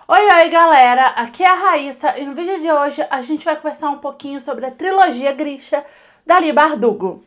Oi, galera! Aqui é a Raíssa e no vídeo de hoje a gente vai conversar um pouquinho sobre a trilogia Grisha da Leigh Bardugo.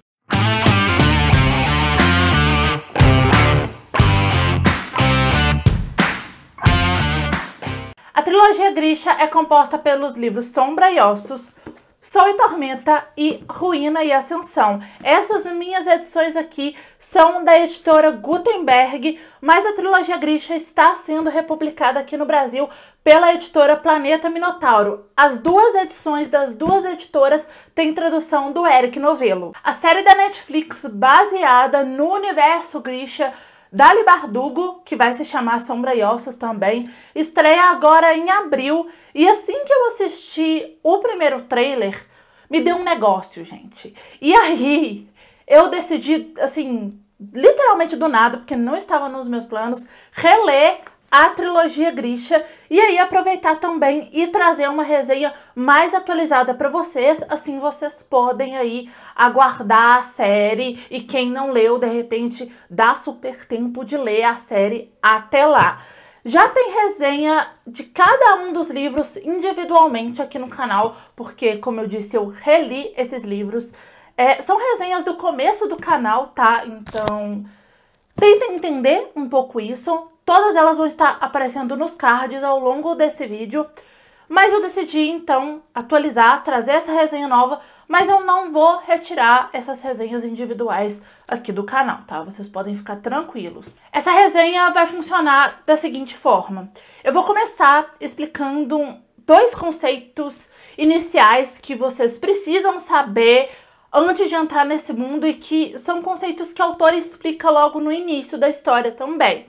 A trilogia Grisha é composta pelos livros Sombra e Ossos, Sol e Tormenta e Ruína e Ascensão. Essas minhas edições aqui são da editora Gutenberg, mas a trilogia Grisha está sendo republicada aqui no Brasil pela editora Planeta Minotauro. As duas edições das duas editoras têm tradução do Eric Novello. A série da Netflix, baseada no universo Grisha da Leigh Bardugo, que vai se chamar Sombra e Ossos também, estreia agora em abril. E assim que eu assisti o primeiro trailer, me deu um negócio, gente. E aí, eu decidi, assim, literalmente do nada, porque não estava nos meus planos, reler a trilogia Grisha e aí aproveitar também e trazer uma resenha mais atualizada para vocês, assim vocês podem aí aguardar a série e quem não leu, de repente, dá super tempo de ler a série até lá. Já tem resenha de cada um dos livros individualmente aqui no canal, porque, como eu disse, eu reli esses livros. São resenhas do começo do canal, tá? Então, tentem entender um pouco isso. Todas elas vão estar aparecendo nos cards ao longo desse vídeo. Mas eu decidi, então, atualizar, trazer essa resenha nova, mas eu não vou retirar essas resenhas individuais aqui do canal, tá? Vocês podem ficar tranquilos. Essa resenha vai funcionar da seguinte forma. Eu vou começar explicando dois conceitos iniciais que vocês precisam saber antes de entrar nesse mundo e que são conceitos que o autor explica logo no início da história também.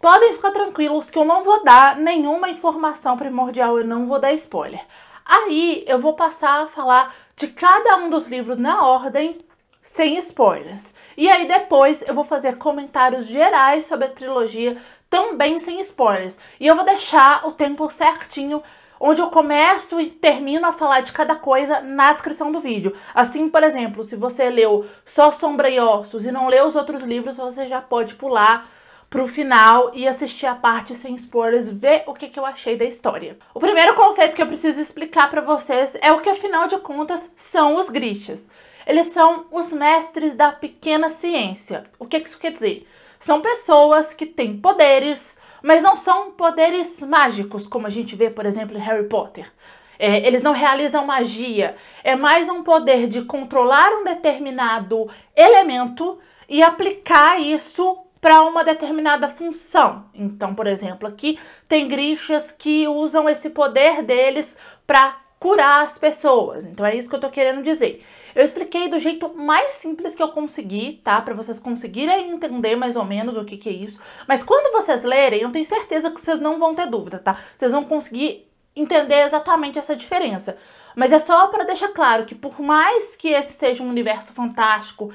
Podem ficar tranquilos que eu não vou dar nenhuma informação primordial, eu não vou dar spoiler. Aí eu vou passar a falar de cada um dos livros na ordem, sem spoilers. E aí depois eu vou fazer comentários gerais sobre a trilogia, também sem spoilers. E eu vou deixar o tempo certinho, onde eu começo e termino a falar de cada coisa na descrição do vídeo. Assim, por exemplo, se você leu só Sombra e Ossos e não leu os outros livros, você já pode pular pro final e assistir a parte sem spoilers, ver o que eu achei da história. O primeiro conceito que eu preciso explicar pra vocês é o que, afinal de contas, são os Grishas. Eles são os mestres da pequena ciência. O que isso quer dizer? São pessoas que têm poderes, mas não são poderes mágicos, como a gente vê, por exemplo, em Harry Potter. Eles não realizam magia. É mais um poder de controlar um determinado elemento e aplicar isso para uma determinada função. Então, por exemplo, aqui tem Grishas que usam esse poder deles para curar as pessoas. Então é isso que eu tô querendo dizer. Eu expliquei do jeito mais simples que eu consegui, tá? Para vocês conseguirem entender mais ou menos o que é isso. Mas quando vocês lerem, eu tenho certeza que vocês não vão ter dúvida, tá? Vocês vão conseguir entender exatamente essa diferença. Mas é só para deixar claro que por mais que esse seja um universo fantástico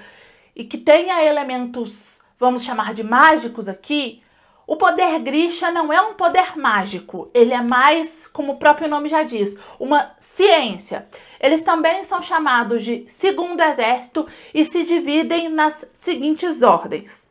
e que tenha elementos, vamos chamar de mágicos aqui, o poder Grisha não é um poder mágico. Ele é mais, como o próprio nome já diz, uma ciência. Eles também são chamados de Segundo Exército e se dividem nas seguintes ordens.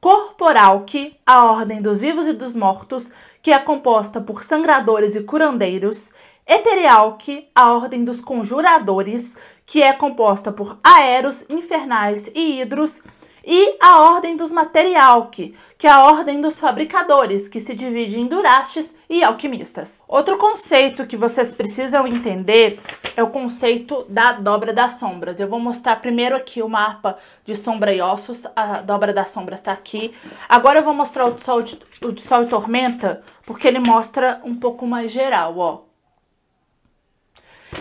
Corporalque, a Ordem dos Vivos e dos Mortos, que é composta por sangradores e curandeiros. Eterialque, a Ordem dos Conjuradores, que é composta por aeros, infernais e hidros. E a Ordem dos Materialque, que é a Ordem dos Fabricadores, que se divide em Durastes e Alquimistas. Outro conceito que vocês precisam entender é o conceito da Dobra das Sombras. Eu vou mostrar primeiro aqui o mapa de Sombra e Ossos. A Dobra das Sombras está aqui. Agora eu vou mostrar o de Sol e Tormenta, porque ele mostra um pouco mais geral, ó.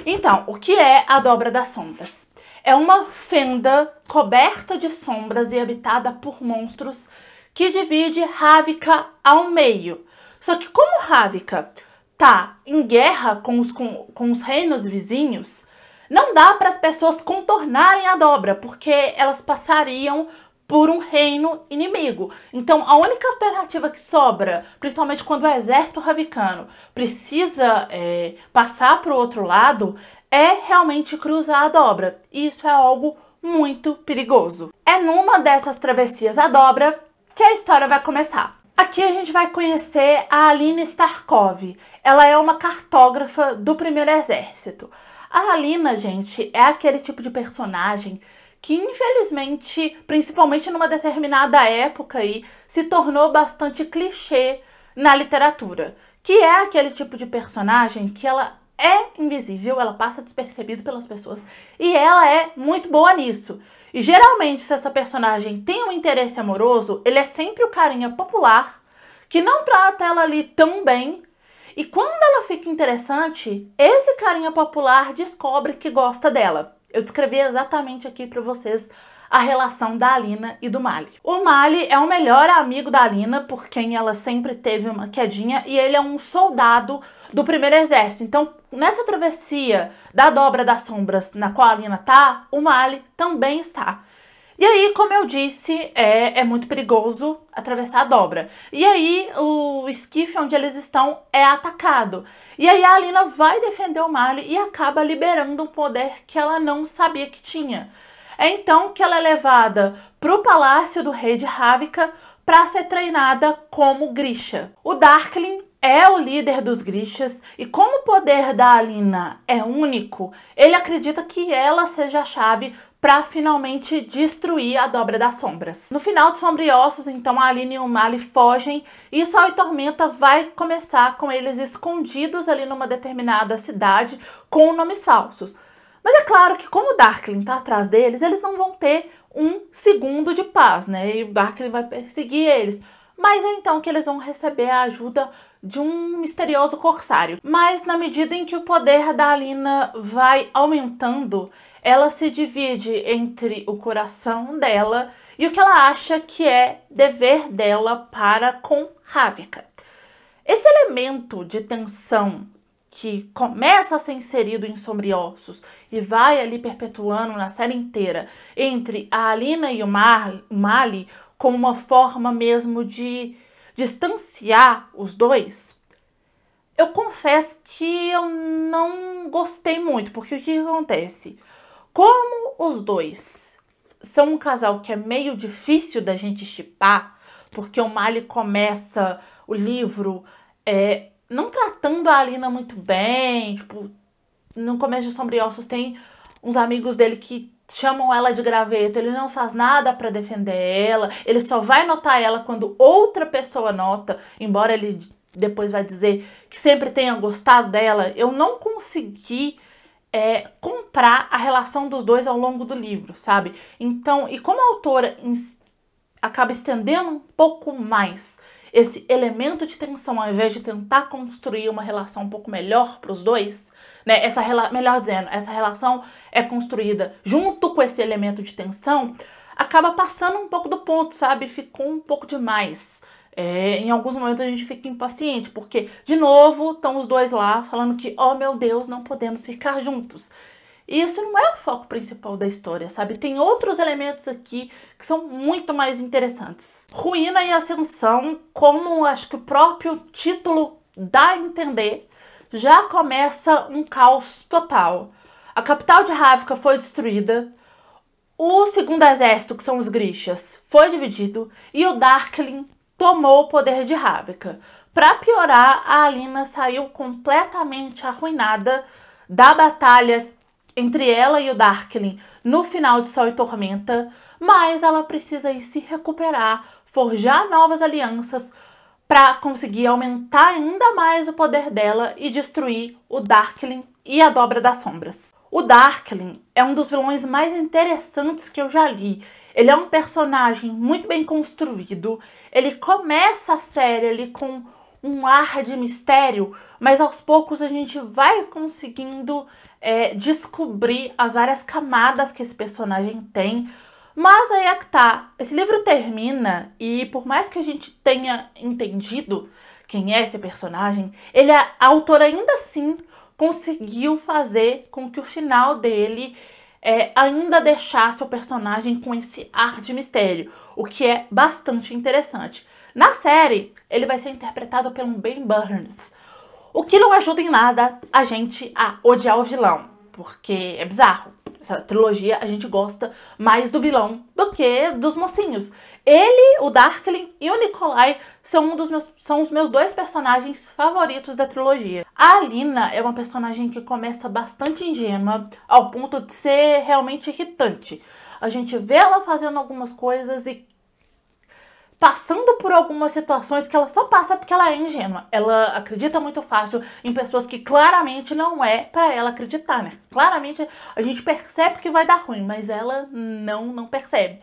Então, o que é a Dobra das Sombras? É uma fenda coberta de sombras e habitada por monstros que divide Ravnica ao meio. Só que como Ravnica tá em guerra com os reinos vizinhos, não dá para as pessoas contornarem a dobra, porque elas passariam por um reino inimigo. Então a única alternativa que sobra, principalmente quando o exército ravicano precisa passar para o outro lado, é realmente cruzar a dobra. E isso é algo muito perigoso. É numa dessas travessias à dobra que a história vai começar. Aqui a gente vai conhecer a Alina Starkov. Ela é uma cartógrafa do Primeiro Exército. A Alina, gente, é aquele tipo de personagem que, infelizmente, principalmente numa determinada época aí, se tornou bastante clichê na literatura. Que é aquele tipo de personagem que ela é invisível, ela passa despercebido pelas pessoas e ela é muito boa nisso. E geralmente, se essa personagem tem um interesse amoroso, ele é sempre o carinha popular, que não trata ela ali tão bem. E quando ela fica interessante, esse carinha popular descobre que gosta dela. Eu descrevi exatamente aqui pra vocês a relação da Alina e do Mali. O Mali é o melhor amigo da Alina, por quem ela sempre teve uma quedinha, e ele é um soldado do Primeiro Exército. Então, nessa travessia da Dobra das Sombras, na qual a Alina tá, o Mali também está. E aí, como eu disse, é muito perigoso atravessar a dobra. E aí, o esquife onde eles estão é atacado. E aí, a Alina vai defender o Mali e acaba liberando um poder que ela não sabia que tinha. É então que ela é levada para o palácio do rei de Ravnica para ser treinada como Grisha. O Darkling é o líder dos Grishas e como o poder da Alina é único, ele acredita que ela seja a chave para finalmente destruir a Dobra das Sombras. No final de Sombra e Ossos, então, a Alina e o Mali fogem e Sol e Tormenta vai começar com eles escondidos ali numa determinada cidade com nomes falsos. Mas é claro que como o Darkling tá atrás deles, eles não vão ter um segundo de paz, né? E o Darkling vai perseguir eles. Mas é então que eles vão receber a ajuda de um misterioso corsário. Mas na medida em que o poder da Alina vai aumentando, ela se divide entre o coração dela e o que ela acha que é dever dela para com Ravnica. Esse elemento de tensão que começa a ser inserido em Sombra e Ossos e vai ali perpetuando na série inteira entre a Alina e o Mali como uma forma mesmo de distanciar os dois, eu confesso que eu não gostei muito, porque o que acontece? Como os dois são um casal que é meio difícil da gente shippar, porque o Mali começa o livro não tratando a Alina muito bem, tipo, no começo de Sombra e Ossos tem uns amigos dele que chamam ela de graveto, ele não faz nada pra defender ela, ele só vai notar ela quando outra pessoa nota, embora ele depois vai dizer que sempre tenha gostado dela. Eu não consegui comprar a relação dos dois ao longo do livro, sabe? Então, e como a autora acaba estendendo um pouco mais esse elemento de tensão, ao invés de tentar construir uma relação um pouco melhor para os dois, né? Melhor dizendo, essa relação é construída junto com esse elemento de tensão, acaba passando um pouco do ponto, sabe? Ficou um pouco demais. Em alguns momentos a gente fica impaciente, porque, de novo, estão os dois lá falando que, oh meu Deus, não podemos ficar juntos. E isso não é o foco principal da história, sabe? Tem outros elementos aqui que são muito mais interessantes. Ruína e Ascensão, como acho que o próprio título dá a entender, já começa um caos total. A capital de Ravnica foi destruída, o segundo exército, que são os Grishas, foi dividido e o Darkling tomou o poder de Ravnica. Para piorar, a Alina saiu completamente arruinada da batalha entre ela e o Darkling no final de Sol e Tormenta, mas ela precisa ir se recuperar, forjar novas alianças para conseguir aumentar ainda mais o poder dela e destruir o Darkling e a Dobra das Sombras. O Darkling é um dos vilões mais interessantes que eu já li. Ele é um personagem muito bem construído, ele começa a série ali com um ar de mistério, mas aos poucos a gente vai conseguindo descobrir as várias camadas que esse personagem tem. Mas aí é que tá, esse livro termina e por mais que a gente tenha entendido quem é esse personagem, a autora ainda assim conseguiu fazer com que o final dele ainda deixasse o personagem com esse ar de mistério, o que é bastante interessante. Na série, ele vai ser interpretado pelo Ben Burns, o que não ajuda em nada a gente a odiar o vilão, porque é bizarro. Essa trilogia a gente gosta mais do vilão do que dos mocinhos. Ele, o Darkling e o Nikolai são os meus dois personagens favoritos da trilogia. A Alina é uma personagem que começa bastante ingênua, ao ponto de ser realmente irritante. A gente vê ela fazendo algumas coisas e passando por algumas situações que ela só passa porque ela é ingênua. Ela acredita muito fácil em pessoas que claramente não é pra ela acreditar, né? Claramente a gente percebe que vai dar ruim, mas ela não percebe.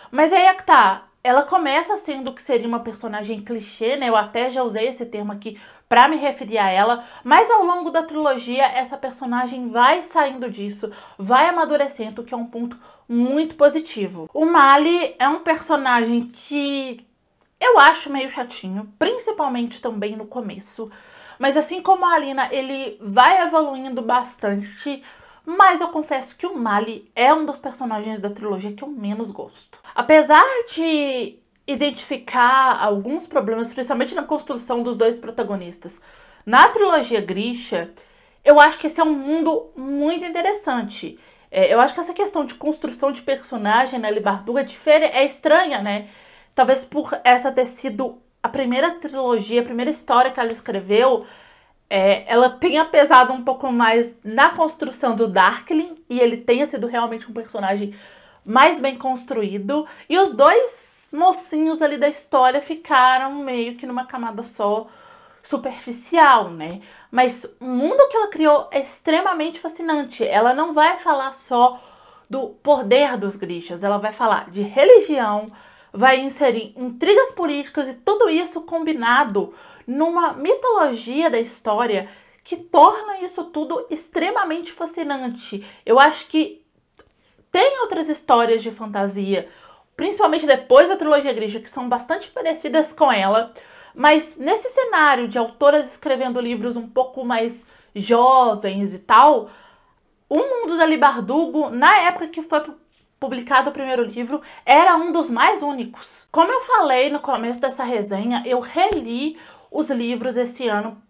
Mas aí é que tá. Ela começa sendo que seria uma personagem clichê, né? Eu até já usei esse termo aqui pra me referir a ela. Mas ao longo da trilogia, essa personagem vai saindo disso, vai amadurecendo, que é um ponto muito positivo. O Mali é um personagem que eu acho meio chatinho, principalmente também no começo. Mas assim como a Alina, ele vai evoluindo bastante. Mas eu confesso que o Mali é um dos personagens da trilogia que eu menos gosto. Apesar de identificar alguns problemas, principalmente na construção dos dois protagonistas, na trilogia Grisha, eu acho que esse é um mundo muito interessante. Eu acho que essa questão de construção de personagem na Libarduga é estranha, né? Talvez por essa ter sido a primeira trilogia, a primeira história que ela escreveu, ela tenha pesado um pouco mais na construção do Darkling e ele tenha sido realmente um personagem mais bem construído. E os dois mocinhos ali da história ficaram meio que numa camada só superficial, né? Mas o mundo que ela criou é extremamente fascinante. Ela não vai falar só do poder dos Grishas, ela vai falar de religião, vai inserir intrigas políticas e tudo isso combinado numa mitologia da história que torna isso tudo extremamente fascinante. Eu acho que tem outras histórias de fantasia, principalmente depois da trilogia Grisha, que são bastante parecidas com ela, mas nesse cenário de autoras escrevendo livros um pouco mais jovens e tal, o mundo da Libardugo, na época que foi publicado o primeiro livro, era um dos mais únicos. Como eu falei no começo dessa resenha, eu reli os livros esse ano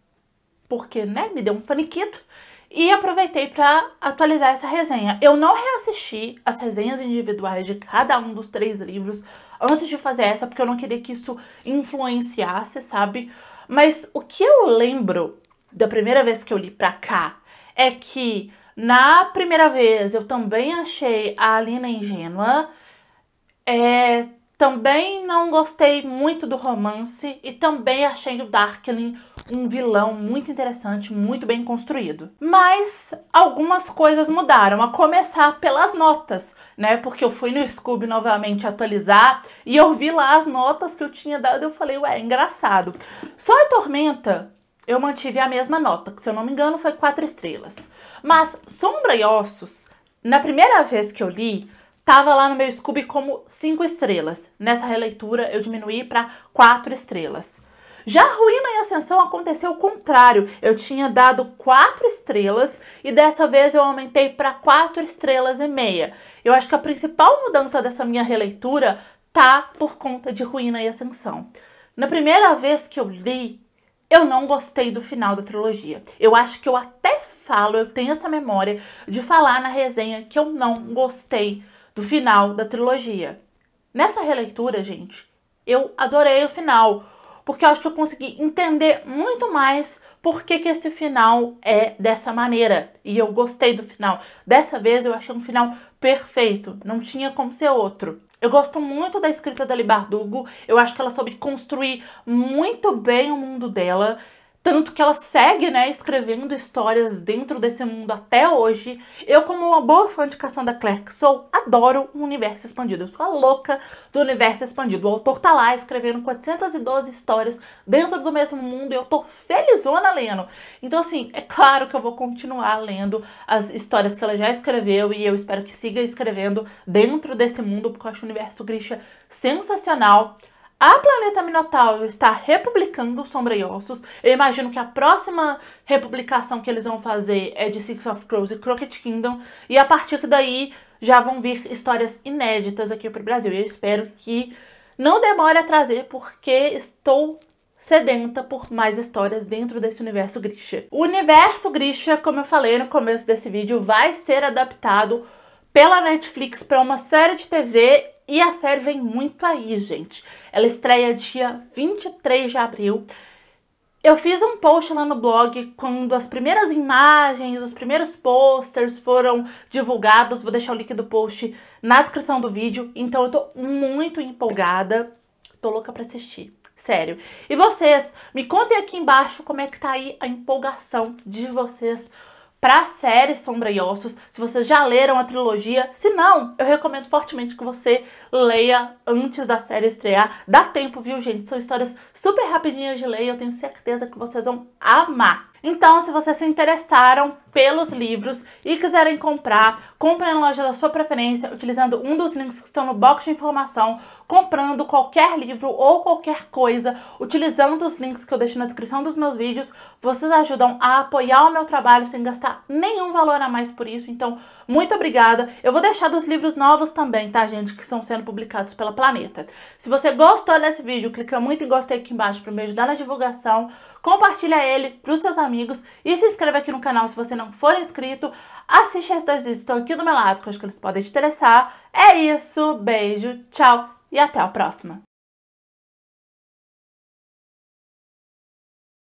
porque, né, me deu um faniquito e aproveitei para atualizar essa resenha. Eu não reassisti as resenhas individuais de cada um dos 3 livros antes de fazer essa, porque eu não queria que isso influenciasse, sabe? Mas o que eu lembro da primeira vez que eu li pra cá é que na primeira vez eu também achei a Alina ingênua, também não gostei muito do romance e também achei o Darkling um vilão muito interessante, muito bem construído. Mas algumas coisas mudaram, a começar pelas notas, né? Porque eu fui no Scoob novamente atualizar e eu vi lá as notas que eu tinha dado e eu falei, ué, engraçado. Sol e Tormenta eu mantive a mesma nota, que se eu não me engano foi 4 estrelas. Mas Sombra e Ossos, na primeira vez que eu li, tava lá no meu Scoob como 5 estrelas. Nessa releitura eu diminuí para 4 estrelas. Já Ruína e Ascensão aconteceu o contrário. Eu tinha dado 4 estrelas e dessa vez eu aumentei para 4 estrelas e meia. Eu acho que a principal mudança dessa minha releitura tá por conta de Ruína e Ascensão. Na primeira vez que eu li, eu não gostei do final da trilogia. Eu acho que eu até falo, eu tenho essa memória de falar na resenha que eu não gostei do final da trilogia. Nessa releitura, gente, eu adorei o final, porque eu acho que eu consegui entender muito mais por que esse final é dessa maneira. E eu gostei do final. Dessa vez eu achei um final perfeito, não tinha como ser outro. Eu gosto muito da escrita da Libardugo, eu acho que ela soube construir muito bem o mundo dela, tanto que ela segue, né, escrevendo histórias dentro desse mundo até hoje. Eu, como uma boa fã de Cassandra Clare que sou, adoro o universo expandido. Eu sou a louca do universo expandido. O autor tá lá escrevendo 412 histórias dentro do mesmo mundo e eu tô felizona lendo. Então, assim, é claro que eu vou continuar lendo as histórias que ela já escreveu e eu espero que siga escrevendo dentro desse mundo, porque eu acho o universo Grisha sensacional. A Planeta Minotauro está republicando Sombra e Ossos. Eu imagino que a próxima republicação que eles vão fazer é de Six of Crows e Crooked Kingdom. E a partir daí já vão vir histórias inéditas aqui para o Brasil. Eu espero que não demore a trazer, porque estou sedenta por mais histórias dentro desse universo Grisha. O universo Grisha, como eu falei no começo desse vídeo, vai ser adaptado pela Netflix para uma série de TV E a série vem muito aí, gente. Ela estreia dia 23 de abril. Eu fiz um post lá no blog quando as primeiras imagens, os primeiros posters foram divulgados. Vou deixar o link do post na descrição do vídeo. Então eu tô muito empolgada. Tô louca pra assistir. Sério. E vocês, me contem aqui embaixo como é que tá aí a empolgação de vocês pra série Sombra e Ossos, se vocês já leram a trilogia. Se não, eu recomendo fortemente que você leia antes da série estrear. Dá tempo, viu, gente? São histórias super rapidinhas de ler e eu tenho certeza que vocês vão amar. Então, se vocês se interessaram pelos livros e quiserem comprar, comprem na loja da sua preferência, utilizando um dos links que estão no box de informação, comprando qualquer livro ou qualquer coisa, utilizando os links que eu deixo na descrição dos meus vídeos, vocês ajudam a apoiar o meu trabalho sem gastar nenhum valor a mais por isso. Então, muito obrigada. Eu vou deixar dos livros novos também, tá, gente, que estão sendo publicados pela Planeta. Se você gostou desse vídeo, clica muito em gostei aqui embaixo para me ajudar na divulgação, compartilha ele pros seus amigos e se inscreva aqui no canal se você não for inscrito. Assiste esses 2 vídeos que estão aqui do meu lado, que eu acho que eles podem te interessar. É isso, beijo, tchau e até a próxima.